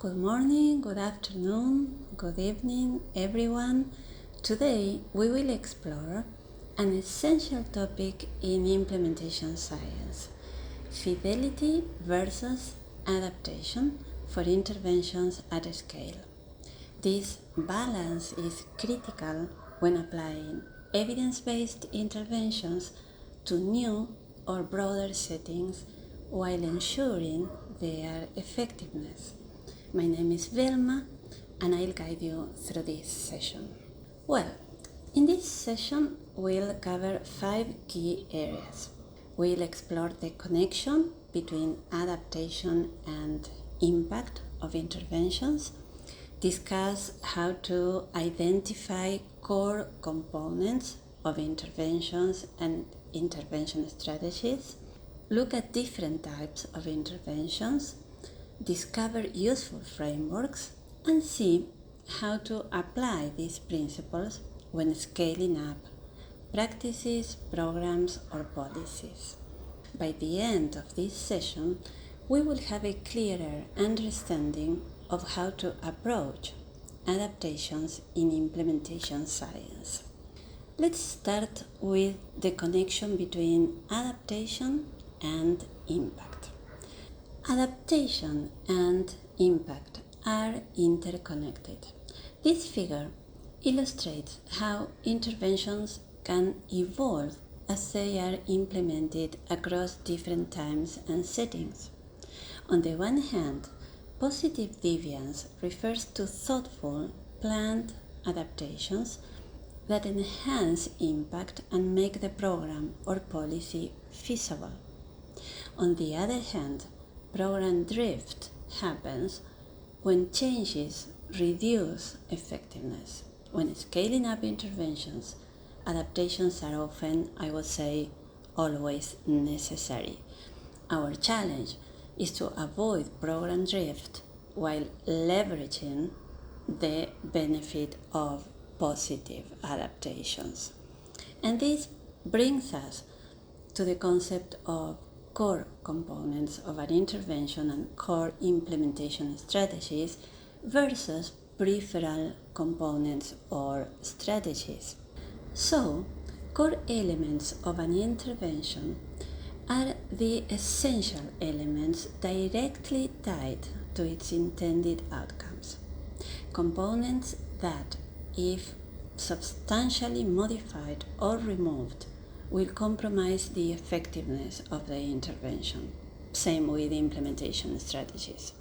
Good morning, good afternoon, good evening, everyone. Today we will explore an essential topic in implementation science: fidelity versus adaptation for interventions at scale. This balance is critical when applying evidence-based interventions to new or broader settings while ensuring their effectiveness. My name is Vilma and I'll guide you through this session. Well, in this session we'll cover 5 key areas. We'll explore the connection between adaptation and impact of interventions, discuss how to identify core components of interventions and intervention strategies, look at different types of interventions, discover useful frameworks, and see how to apply these principles when scaling up practices, programs, or policies. By the end of this session, we will have a clearer understanding of how to approach adaptations in implementation science. Let's start with the connection between adaptation and impact. Adaptation and impact are interconnected. This figure illustrates how interventions can evolve as they are implemented across different times and settings. On the one hand, positive deviance refers to thoughtful, planned adaptations that enhance impact and make the program or policy feasible. On the other hand, program drift happens when changes reduce effectiveness. When scaling up interventions, adaptations are often, I would say, always necessary. Our challenge is to avoid program drift while leveraging the benefit of positive adaptations. And this brings us to the concept of core components of an intervention and core implementation strategies versus peripheral components or strategies. So, core elements of an intervention are the essential elements directly tied to its intended outcomes. Components that, if substantially modified or removed, will compromise the effectiveness of the intervention. Same with implementation strategies.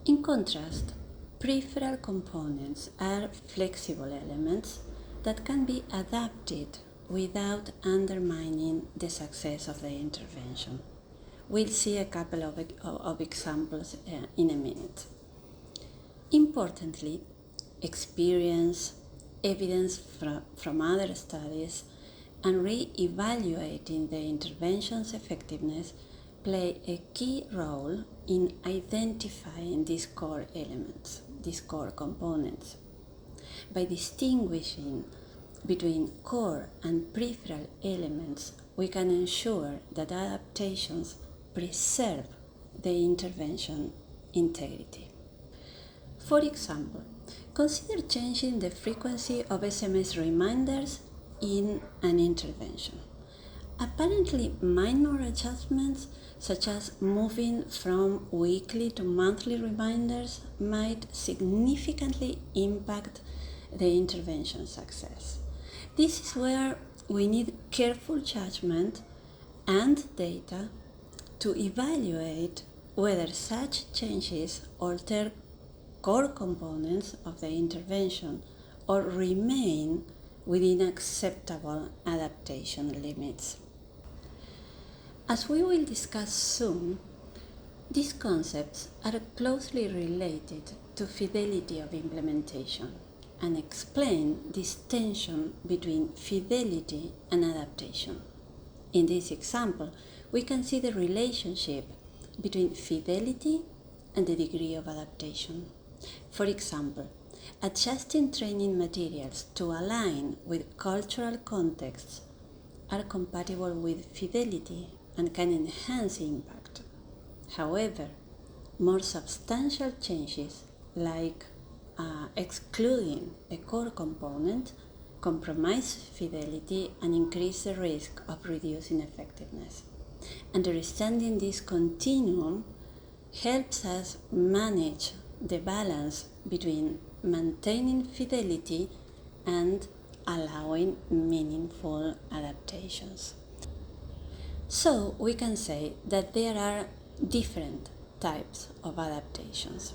In contrast, peripheral components are flexible elements that can be adapted without undermining the success of the intervention. We'll see a couple of examples in a minute. Importantly, experience, evidence from other studies, and re-evaluating the intervention's effectiveness play a key role in identifying these core elements, these core components. By distinguishing between core and peripheral elements, we can ensure that adaptations preserve the intervention integrity. For example, consider changing the frequency of SMS reminders in an intervention. Apparently minor adjustments such as moving from weekly to monthly reminders might significantly impact the intervention success. This is where we need careful judgment and data to evaluate whether such changes alter core components of the intervention or remain within acceptable adaptation limits. As we will discuss soon, these concepts are closely related to fidelity of implementation and explain this tension between fidelity and adaptation. In this example, we can see the relationship between fidelity and the degree of adaptation. For example, adjusting training materials to align with cultural contexts are compatible with fidelity and can enhance impact. However, more substantial changes like excluding a core component compromise fidelity and increase the risk of reducing effectiveness. Understanding this continuum helps us manage the balance between maintaining fidelity and allowing meaningful adaptations. So we can say that there are different types of adaptations,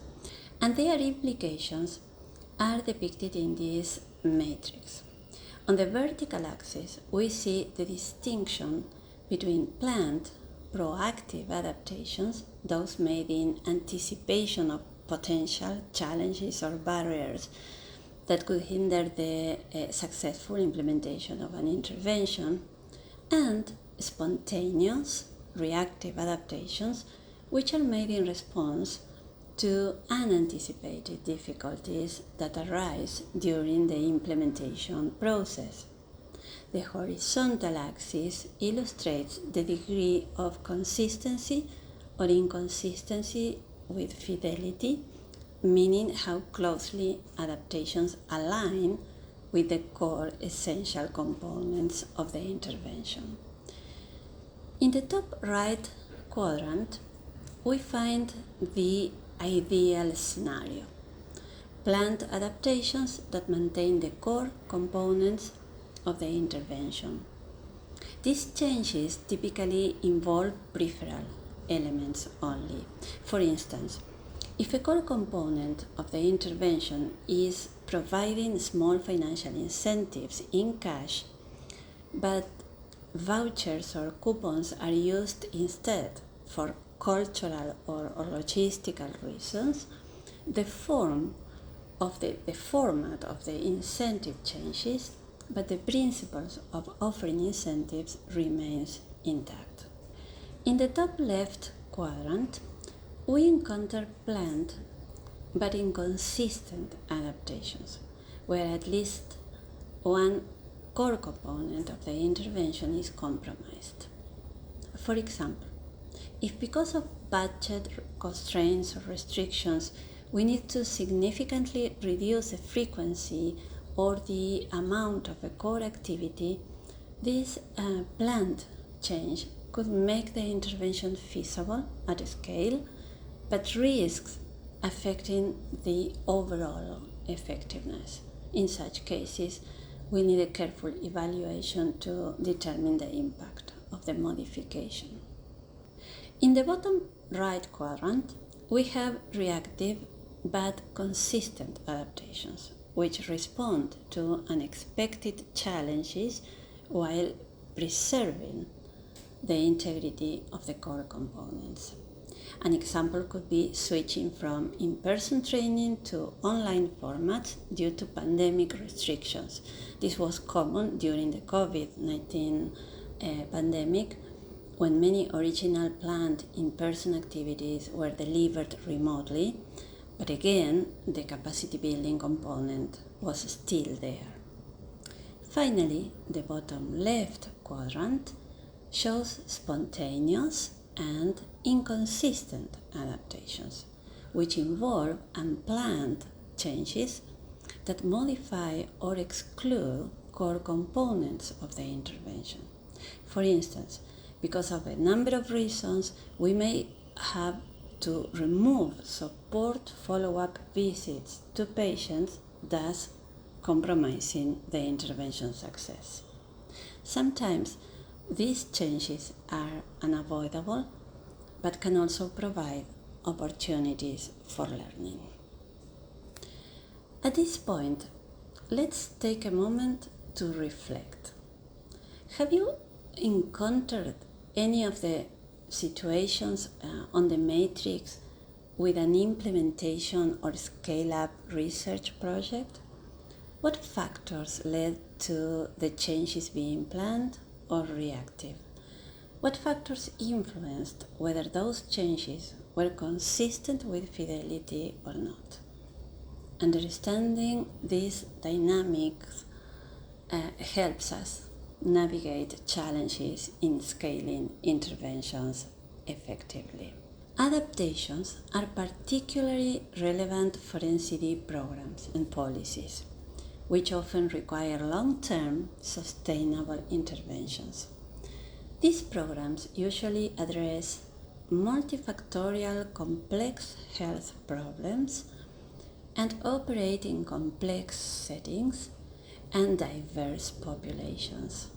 and their implications are depicted in this matrix. On the vertical axis, we see the distinction between planned proactive adaptations, those made in anticipation of potential challenges or barriers that could hinder the successful implementation of an intervention, and spontaneous reactive adaptations, which are made in response to unanticipated difficulties that arise during the implementation process. The horizontal axis illustrates the degree of consistency or inconsistency with fidelity, meaning how closely adaptations align with the core essential components of the intervention. In the top right quadrant, we find the ideal scenario: planned adaptations that maintain the core components of the intervention. These changes typically involve peripheral elements only. For instance, if a core component of the intervention is providing small financial incentives in cash, but vouchers or coupons are used instead for cultural or logistical reasons, the format of the incentive changes, but the principles of offering incentives remains intact. In the top left quadrant, we encounter planned but inconsistent adaptations, where at least one core component of the intervention is compromised. For example, if because of budget constraints or restrictions we need to significantly reduce the frequency or the amount of a core activity, this planned change could make the intervention feasible at scale, but risks affecting the overall effectiveness. In such cases, we need a careful evaluation to determine the impact of the modification. In the bottom right quadrant, we have reactive but consistent adaptations, which respond to unexpected challenges while preserving the integrity of the core components. An example could be switching from in-person training to online formats due to pandemic restrictions. This was common during the COVID-19 pandemic, when many original planned in-person activities were delivered remotely, but again, the capacity building component was still there. Finally, the bottom left quadrant shows spontaneous and inconsistent adaptations, which involve unplanned changes that modify or exclude core components of the intervention. For instance, because of a number of reasons, we may have to remove support follow-up visits to patients, thus compromising the intervention success. Sometimes these changes are unavoidable, but can also provide opportunities for learning. At this point, let's take a moment to reflect. Have you encountered any of the situations on the matrix with an implementation or scale-up research project? What factors led to the changes being planned or reactive? What factors influenced whether those changes were consistent with fidelity or not? Understanding these dynamics helps us navigate challenges in scaling interventions effectively. Adaptations are particularly relevant for NCD programs and policies, which often require long-term, sustainable interventions. These programs usually address multifactorial complex health problems and operate in complex settings and diverse populations.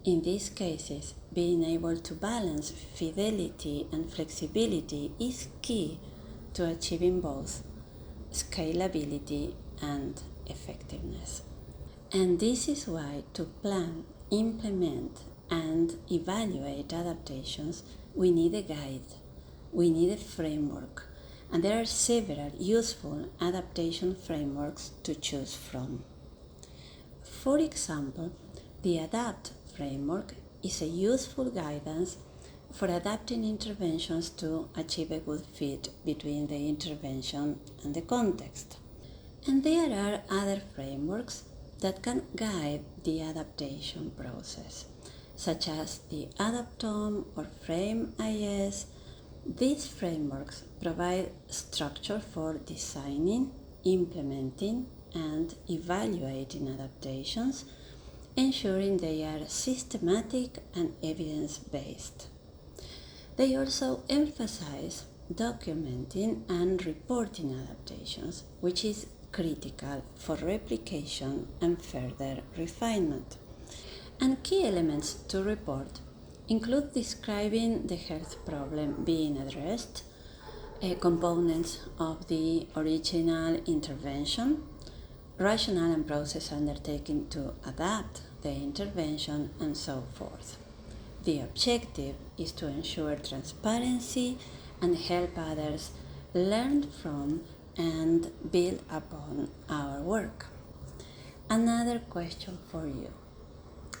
In these cases, being able to balance fidelity and flexibility is key to achieving both scalability and effectiveness. And this is why to plan, implement, and evaluate adaptations, we need a guide, we need a framework, and there are several useful adaptation frameworks to choose from. For example, the ADAPT framework is a useful guidance for adapting interventions to achieve a good fit between the intervention and the context. And there are other frameworks that can guide the adaptation process, such as the Adaptom or Frame-IS. These frameworks provide structure for designing, implementing, and evaluating adaptations, ensuring they are systematic and evidence-based. They also emphasize documenting and reporting adaptations, which is critical for replication and further refinement. And key elements to report include describing the health problem being addressed, components of the original intervention, rationale and process undertaken to adapt the intervention, and so forth. The objective is to ensure transparency and help others learn from and build upon our work. Another question for you.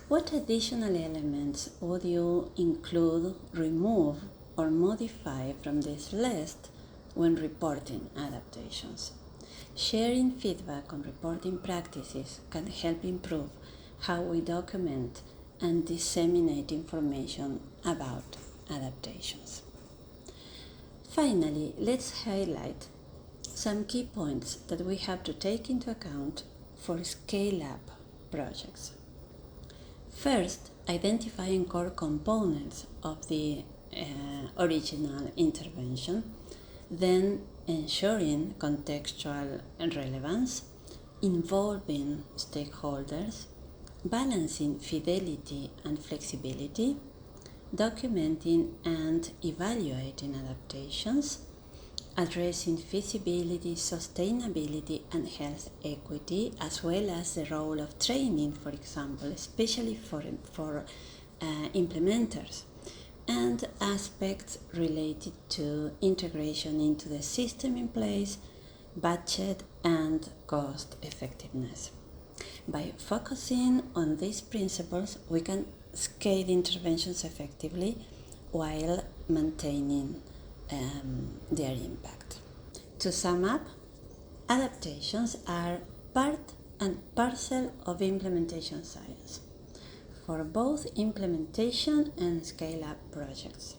What additional elements would you include, remove, or modify from this list when reporting adaptations? Sharing feedback on reporting practices can help improve how we document and disseminate information about adaptations. Finally, let's highlight some key points that we have to take into account for scale-up projects. First, identifying core components of the original intervention, then ensuring contextual relevance, involving stakeholders, balancing fidelity and flexibility, documenting and evaluating adaptations, addressing feasibility, sustainability, and health equity, as well as the role of training, for example, especially for implementers, and aspects related to integration into the system in place, budget, and cost effectiveness. By focusing on these principles, we can scale interventions effectively while maintaining their impact. To sum up, adaptations are part and parcel of implementation science for both implementation and scale-up projects.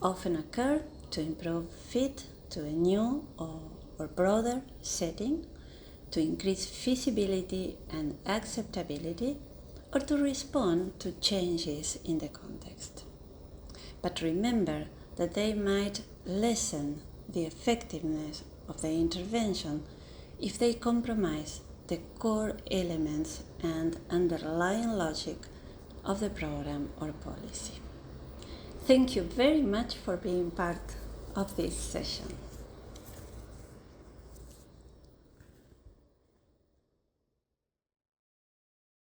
Often occur to improve fit to a new or broader setting, to increase feasibility and acceptability, or to respond to changes in the context. But remember that they might lessen the effectiveness of the intervention if they compromise the core elements and underlying logic of the program or policy. Thank you very much for being part of this session.